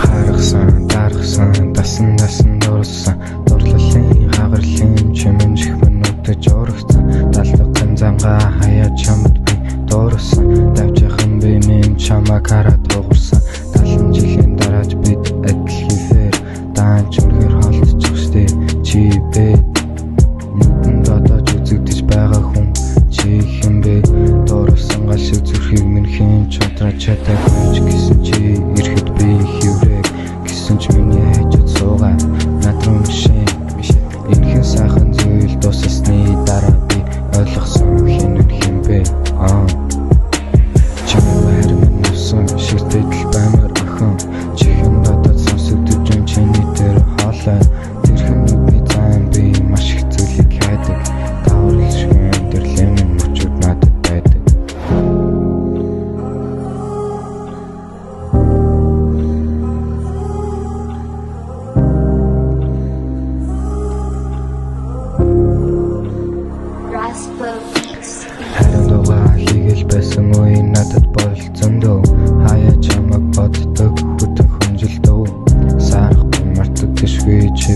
Харгасан, даргасан, дасан дурлсан. Дурлалын хагарлын чимэн чихмэн үдэж урагцсан. Далдагын зангаа хаяа чамд би дуурсан. Давжихын би минь чамаг хараад дуурсан. 70 жилийн дараач бид адил хийхээр даанч үнээр холдчих штэ чи бэ. Нүдэн додож үзэгдэж байгаа хүн чи хэм бэ? Дуурсан гал шиг зүрхийг минь хэн чодраа чадаагүй ч гэсэн чи ирэхэд би хөврэг гэсэн ч миний хажууд суугаа над руу мишээ. Энэхэн сайхан зүйл дууссны дараа би ойлгосон хэн бэ? Чамайг хайр минь нусан шигтэл баймар охин чихэн додод сонсогдож юм чиний дээр хоолой. Тэрхэн нүдний цаан би маш их зүйлийг хайдаг. Таавар шиг амьдралын минь мөчүүд надад байдаг. Харин дугаа хийгээл байсан үе надад болцсон дөө. Хаяа чамаг боддог хүтэн хүнжил дөө. Сарах би мартагдашгүй чи